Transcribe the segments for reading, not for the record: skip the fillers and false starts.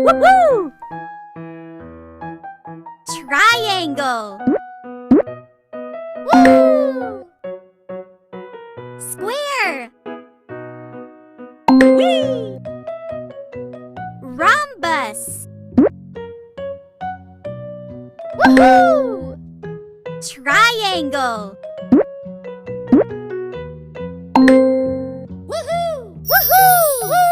Woohoo! Triangle. Woo! Square. Whee! Rhombus. Woohoo! Triangle. Woohoo! Woohoo! Woo!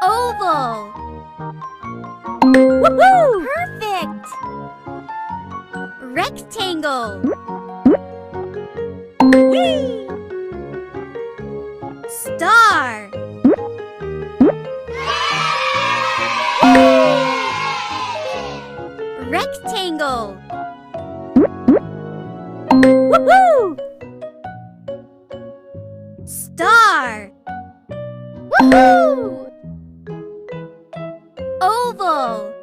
Oval. Woohoo! Perfect. Rectangle. Whee! Star. Woo! Rectangle. Woohoo! Star. Woohoo! Oval.